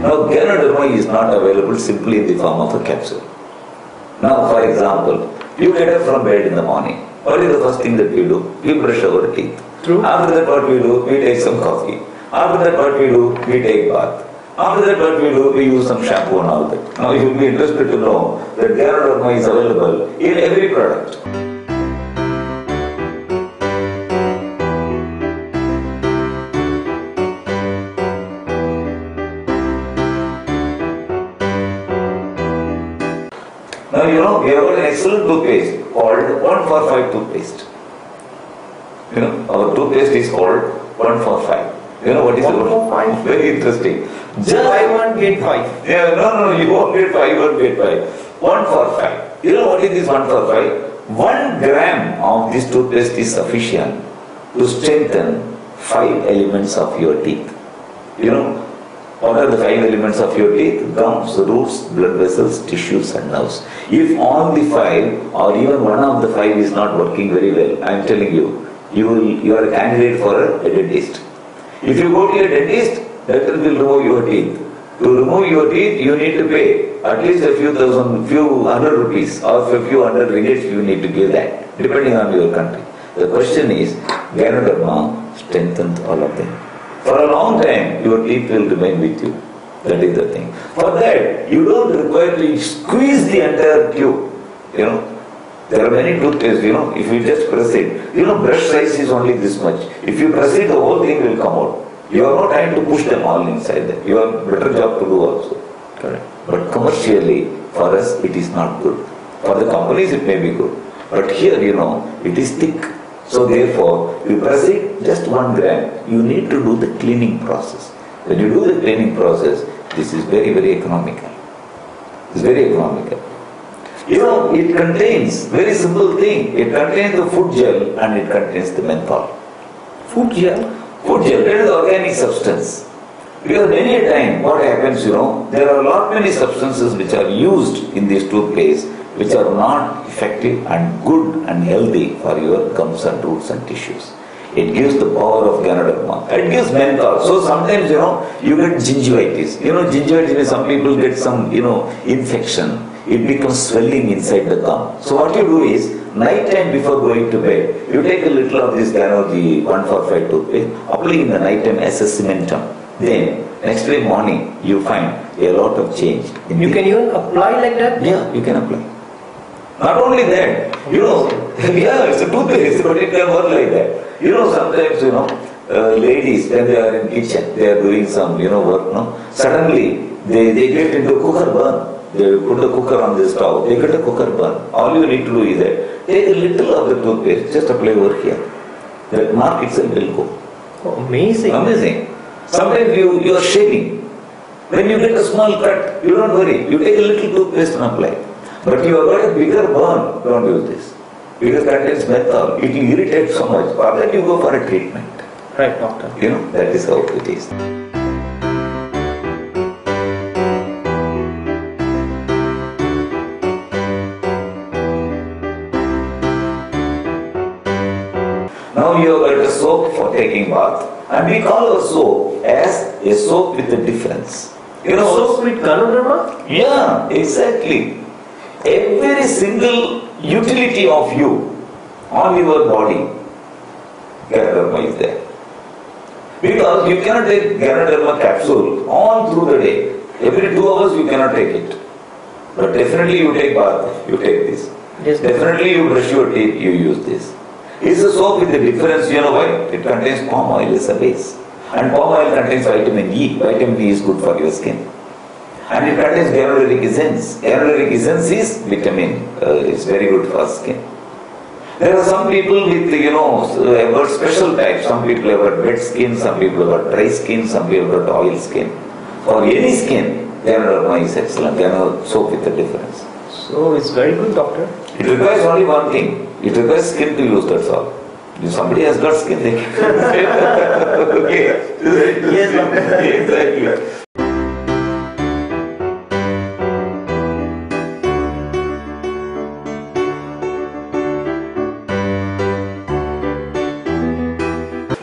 Now, Ganoderma is not available simply in the form of a capsule. Now, for example, you get up from bed in the morning. What is the first thing that we do? We brush our teeth. True. After that, what we do? We take some coffee. After that, what we do? We take bath. After that, what we do? We use some shampoo and all that. Now, you will be interested to know that Ganoderma is available in every product. Now, you know, we have got an excellent toothpaste called 1 for 5 toothpaste. You know, our toothpaste is called 1 for 5. You know what is 1 for 5? Very interesting. Just buy one, get 5. Yeah, no, you won't get 5, you won't get 5. 1 for 5. You know what is this 1 for 5? 1 gram of this toothpaste is sufficient to strengthen 5 elements of your teeth. You know, what are the 5 elements of your teeth? Gums, roots, blood vessels, tissues and nerves. If all the 5 or even one of the 5 is not working very well, I am telling you, you are a candidate for a dentist. If you go to a dentist, that will remove your teeth. To remove your teeth, you need to pay at least a few hundred rupees or a few hundred ringgits you need to give that, depending on your country. The question is, Ganoderma strengthens all of them. For a long time, your teeth will remain with you. That is the thing. For that, you don't require to squeeze the entire tube. You know, there are many toothpastes, you know, if you just press it, you know, brush size is only this much. If you press it, the whole thing will come out. You have no time to push them all inside there. You have a better job to do also. Correct. But commercially, for us, it is not good. For the companies, it may be good. But here, you know, it is thick. So therefore, you press it just 1 gram. You need to do the cleaning process. When you do the cleaning process, this is very, very economical. It's very economical. You know, it contains very simple thing. It contains the food gel and it contains the menthol. Food gel? Food gel, it is organic substance. Because many a time, what happens, you know, there are a lot many substances which are used in this toothpaste which are not effective and good and healthy for your gums and roots and tissues. It gives the power of Ganoderma. It gives menthol. So sometimes, you know, you get gingivitis. You know, gingivitis means some people get some, you know, infection. It becomes swelling inside the gum. So what you do is, night time before going to bed, you take a little of this Ganoderma 1 for 5 toothpaste, apply in the night time as a cementum. Then, next day morning, you find a lot of change. You can even apply like that? Yeah, you can apply. Not only that, you know, yeah, it's a toothpaste, but it can work like that. You know, sometimes, you know, ladies, when they are in kitchen, they are doing some, you know, work, no? Suddenly, they get into cooker burn. They put the cooker on the stove, they get a cooker burn. All you need to do is that, take a little of the toothpaste, just apply over here. The mark itself will go. Oh, amazing. Amazing. Sometimes you are shaking. When you get a small cut, you don't worry. You take a little toothpaste and apply. But you have got a bigger burn, don't use this. Because it contains menthol. It will irritate so much. For that you go for a treatment. Right, doctor. You know, that is how it is. Now you have got a soap for taking bath. And we call our soap as a soap with a difference. You know, soap with Ganoderma? Yeah, exactly. Every single utility of you on your body, Ganoderma is there. Because you cannot take Ganoderma capsule all through the day. Every 2 hours you cannot take it. But definitely you take bath, you take this. Yes, definitely you brush your teeth, you use this. It's a soap with a difference, you know why? It contains palm oil as a base. And palm oil contains vitamin E. Vitamin E is good for your skin. And it contains ganoleric essence. Ganoleric essence is vitamin. It's very good for skin. There are some people with, you know, have got special types. Some people have got wet skin, some people have got dry skin, some people have got oil skin. For any skin, Ganoderma is excellent. Ganoderma soap with a difference. So it's very good, doctor. It requires only one thing. It requires skin to use, that's all. If somebody has got skin, they can. Okay. Yes, doctor. Exactly.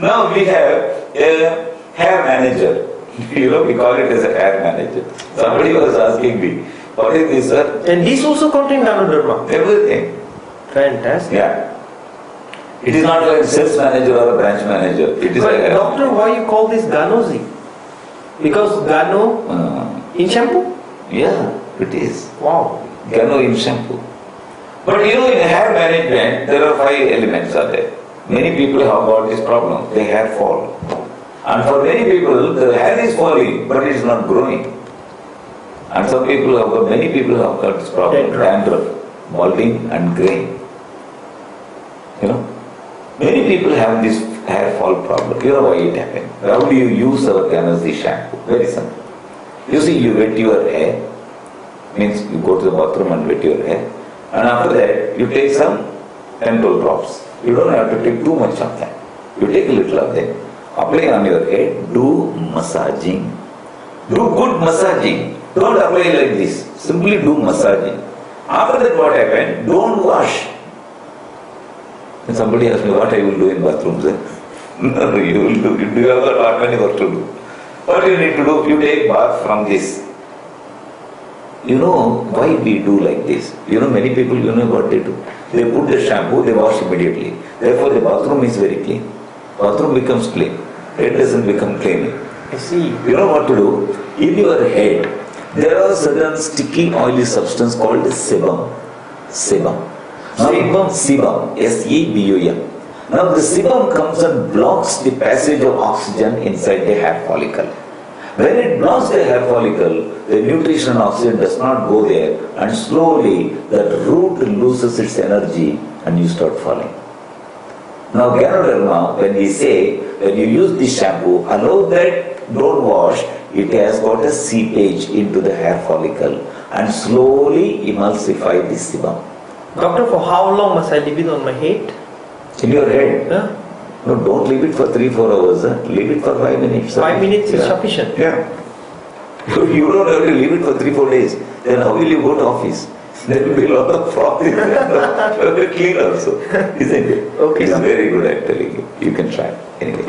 Now we have a hair manager. We call it as a hair manager. Somebody was asking me, what is this, sir? And these also contain Ganoderma. Everything. Fantastic. Yeah. It is not like sales manager or a branch manager. It is But a doctor, why you call this Ganozi? Because Gano in shampoo? Yeah, it is. Wow. Gano in shampoo. But in hair management, there are 5 elements are there. Many people have got this problem, the hair fall. And for many people, the hair is falling, but it is not growing. And many people have got this problem, dandruff, balding and graying. Many people have this hair fall problem. You know why it happened? How do you use our Ganozi shampoo? Very simple. You see, you wet your hair, means you go to the bathroom and wet your hair, and after that you take some 10-12 drops. You don't have to take too much of them. You take a little of them, apply on your head, do massaging. Do good massaging. Don't apply like this. Simply do massaging. After that what happened? Don't wash. When somebody asks me what I will do in bathrooms, no, you will do. You have got many work to do. What you need to do? You take bath from this. Why we do like this? Many people, what they do? They put the shampoo, they wash immediately. Therefore, the bathroom is very clean. Bathroom becomes clean. Head doesn't become clean. I see. You know what to do? In your head, there are certain sticky, oily substance called sebum. Sebum. Sebum. S-E-B-U-M. Now the sebum comes and blocks the passage of oxygen inside the hair follicle. When it blocks the hair follicle, the nutrition oxygen does not go there, and slowly that root loses its energy and you start falling. Now Ganoderma, when you use this shampoo, allow that, don't wash, it has got a seepage into the hair follicle and slowly emulsify the sebum. Doctor, for how long must I leave it on my head? In your head? Yeah. No, don't leave it for 3-4 hours. Leave it for 5 minutes. 5 minutes is sufficient. Yeah. You don't have to leave it for 3-4 days. Then how will you go to office? There will be a lot of froth in there. Clean also. Isn't it? Okay. It's very good, I'm telling you. You can try. Anyway.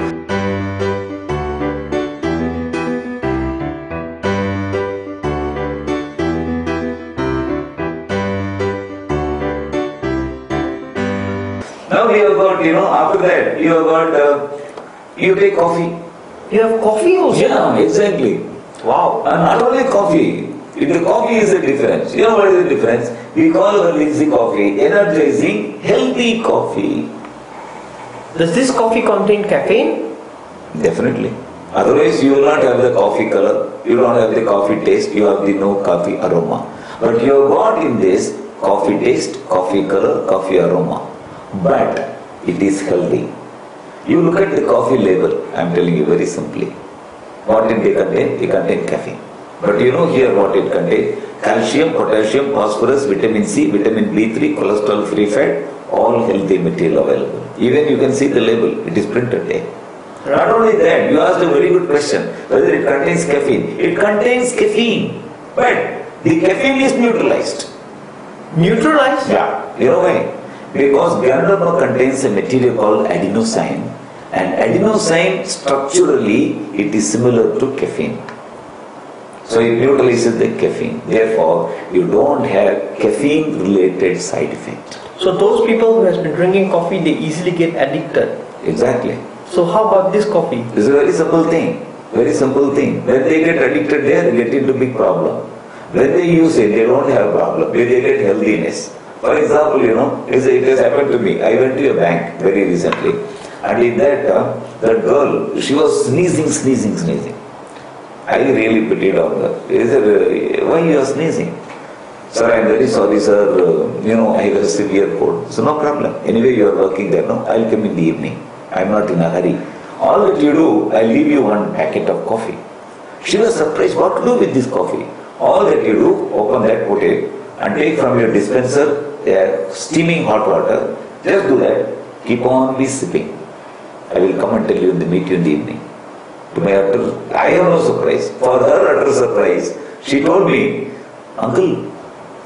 Now we have got, after that, you take coffee. You have coffee also? Yeah, exactly. Wow. And not only coffee. The coffee is the difference. You know what is the difference? We call our lazy coffee energizing, healthy coffee. Does this coffee contain caffeine? Definitely. Otherwise, you will not have the coffee color. You don't have the coffee taste. You have the no coffee aroma. But you have got in this coffee taste, coffee color, coffee aroma. But it is healthy. You look at the coffee label, I am telling you very simply. What did they contain? They contain caffeine. But here what it contains? Calcium, potassium, phosphorus, vitamin C, vitamin B3, cholesterol free fat, all healthy material available. Even you can see the label, it is printed there. Not only that, you asked a very good question, whether it contains caffeine. It contains caffeine, but the caffeine is neutralized. Neutralized? Yeah. You know why? Because Ganoderma contains a material called adenosine, and adenosine structurally it is similar to caffeine. So it neutralizes the caffeine. Therefore, you don't have caffeine related side effect. So those people who has been drinking coffee, they easily get addicted. Exactly. So how about this coffee? It's a very simple thing. Very simple thing. When they get addicted, they get into big problem. When they use it, they don't have problem. They get healthiness. For example, it has happened to me. I went to a bank very recently, and in that girl, she was sneezing. I really pitied on her. He said, why you are sneezing? Sir, I am very sorry, sir. I have a severe cold. So no problem. Anyway, you are working there, no? I will come in the evening. I am not in a hurry. All that you do, I will leave you one packet of coffee. She was surprised. What to do with this coffee? All that you do, open that, put it, and take from your dispenser steaming hot water. Just do that. Keep on be sipping. I will come and tell you meet you in the evening. To my utter, I have no surprise. For her utter surprise, she told me, Uncle,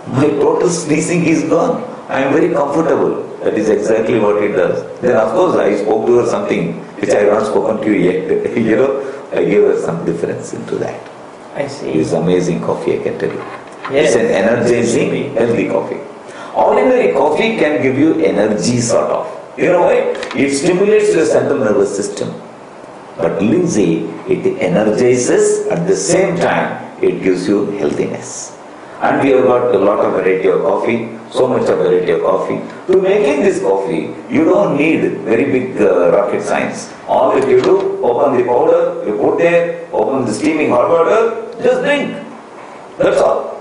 my total sneezing is gone. I am very comfortable. That is exactly what it does. Then of course I spoke to her something which I have not spoken to you yet. I gave her some difference into that. I see. It's amazing coffee, I can tell you. Yes. It's an energizing, healthy coffee. Ordinary coffee can give you energy sort of. You know why? It stimulates your central nervous system. But Lindsay, it energizes, at the same time, it gives you healthiness. And we have got a lot of variety of coffee, so much of variety of coffee. To making this coffee, you don't need very big rocket science. All that you do, open the powder, you put there, open the steaming hot water, just drink. That's all.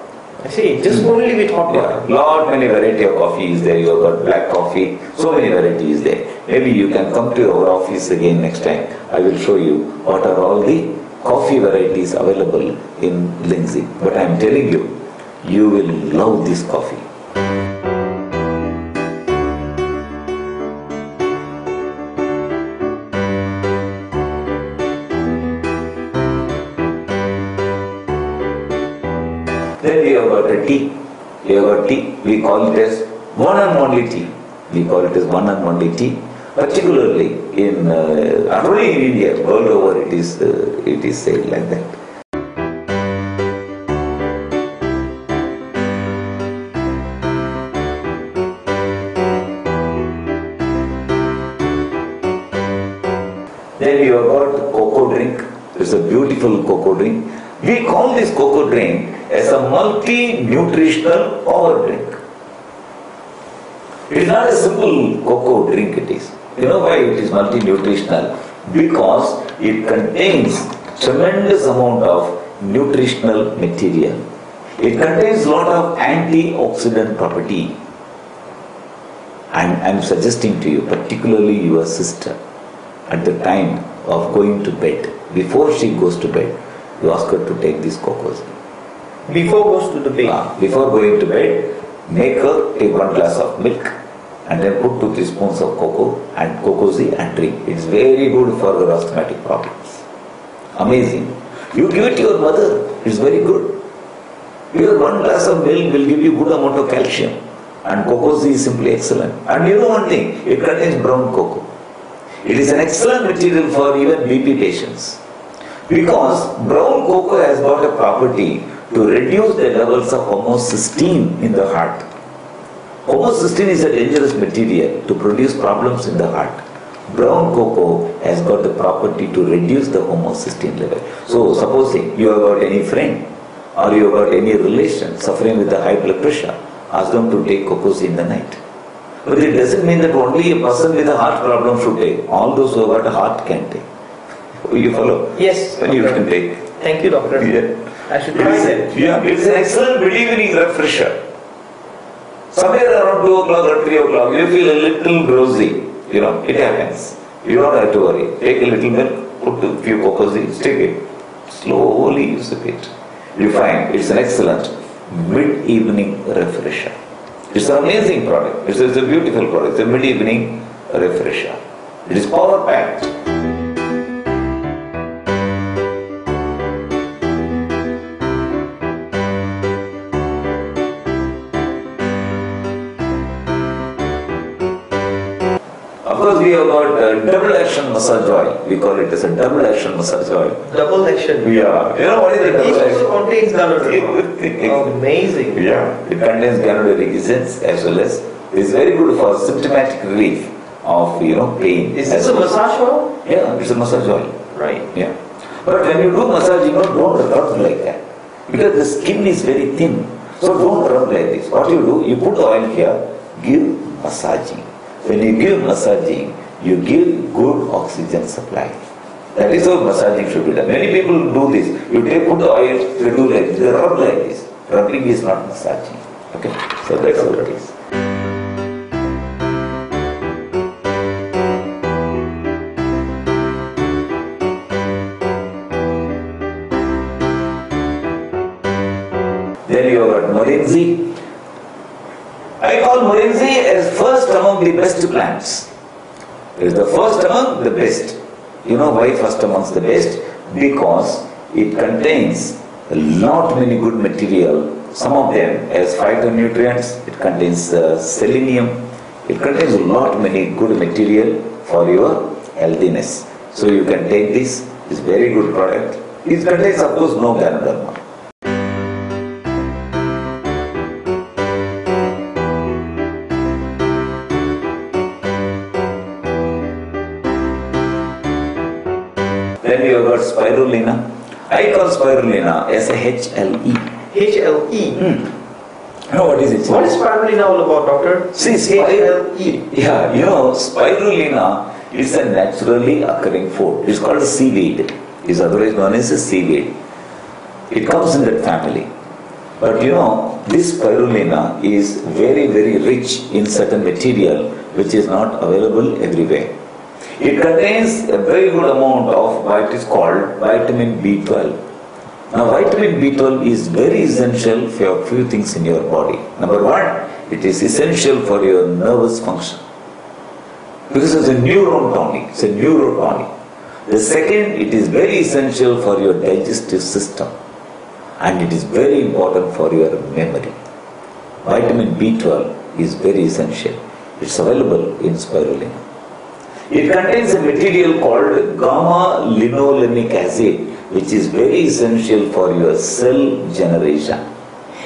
I see, just only with hot water. Yeah, lot many variety of coffee is there. You have got black coffee, so many varieties there. Maybe you can come to our office again next time. I will show you what are all the coffee varieties available in Lindsay. But I am telling you, you will love this coffee. Then we have got a tea. We have got tea. We call it as one and only tea. We call it as one and only tea. Particularly in, not only in India, world over it is said like that. Then you have got cocoa drink. It's a beautiful cocoa drink. We call this cocoa drink as a multi-nutritional power drink. It is not a simple cocoa drink, it is. You know why it is multi-nutritional? Because it contains tremendous amount of nutritional material. It contains a lot of antioxidant property. And I am suggesting to you, particularly your sister, at the time of going to bed, before she goes to bed, you ask her to take this cocoa. Before goes to the bed? Before going to bed, make her take 1 glass of milk and then put 2-3 spoons of cocoa and cocoa and drink. It's very good for the asthmatic problems. Amazing. You give it to your mother, it's very good. Your 1 glass of milk will give you good amount of calcium, and cocoa is simply excellent. And you know one thing, it contains brown cocoa. It is an excellent material for even BP patients, because brown cocoa has got a property to reduce the levels of homocysteine in the heart. Homocysteine is a dangerous material to produce problems in the heart. Brown cocoa has got the property to reduce the homocysteine level. So supposing you have got any friend or you have got any relation suffering with the high blood pressure, ask them to take cocoa in the night. But it doesn't mean that only a person with a heart problem should take. All those who have got a heart can take. You follow? Yes. You can take. Thank you, doctor. Yeah. I should try that. Yeah, it is an excellent mid-evening refresher. Somewhere around 2 o'clock or 3 o'clock, you feel a little drowsy. You know, it happens. You don't have to worry. Take a little milk, put a few cocoa seeds, take it. Slowly you sip it. You find it's an excellent mid-evening refresher. It's an amazing product. It's a beautiful product. It's a mid-evening refresher. It is power-packed. Of course, we have got double action massage oil. We call it as a double action massage oil. Double action? Yeah. You know what is the double action? It also contains ganodorol. Amazing. Yeah. It contains ganodoric essence as well as it's very good for symptomatic relief of pain. Is this a massage oil? Yeah, it's a massage oil. Right. Yeah. But when you do massage, don't rub like that, because the skin is very thin. So don't rub like this. What you do, you put oil here, give massaging. When you give massaging, you give good oxygen supply. That is how massaging should be done. Many people do this. You put the oil, they do like this, they rub like this. Rubbing is not massaging. Okay? So that's how it is. Then you have got morinzi. I call morinzi as first among the best plants. It is the first among the best. You know why first amongst the best? Because it contains a lot many good material. Some of them as phytonutrients. It contains selenium. It contains a lot many good material for your healthiness. So you can take this. It's very good product. It contains, of course, no Ganoderma. Then we have got spirulina. I call spirulina as a HLE. HLE? Now what is it? What is spirulina all about, doctor? See, HLE. Yeah, spirulina is a naturally occurring food. It's called a seaweed. It's otherwise known as a seaweed. It comes in that family. But this spirulina is very, very rich in certain material which is not available everywhere. It contains a very good amount of what is called vitamin B12. Now, vitamin B12 is very essential for a few things in your body. Number one, it is essential for your nervous function. Because it's a neuron tonic. It's a neurotonic. The second, it is very essential for your digestive system. And it is very important for your memory. Vitamin B12 is very essential. It's available in spirulina. It contains a material called gamma linolenic acid, which is very essential for your cell generation.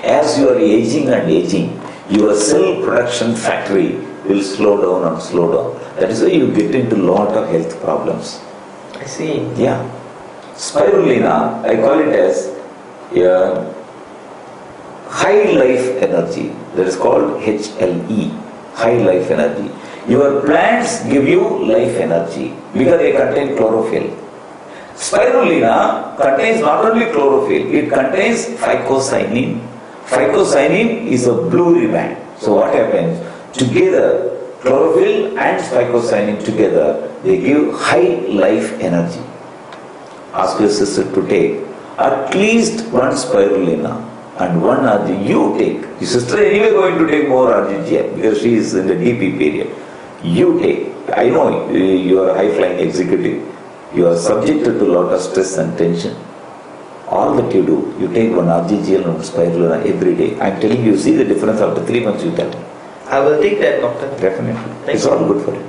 As you are aging and aging, your cell production factory will slow down and slow down. That is why you get into a lot of health problems. I see. Yeah. Spirulina, I call it as a high life energy. That is called HLE, high life energy. Your plants give you life energy because they contain chlorophyll. Spirulina contains not only chlorophyll, it contains phycocyanin. Phycocyanin is a blue ribbon. So what happens? Together, chlorophyll and phycocyanin together, they give high life energy. Ask your sister to take at least one spirulina and one RG. You take. Your sister anyway going to take more RGGI because she is in the DP period. You take. I know you are a high-flying executive. You are subjected to a lot of stress and tension. All that you do, you take one RGGL and spirulina every day. I am telling you, see the difference after 3 months, you tell me. I will take that, doctor. Definitely. It's all good for you.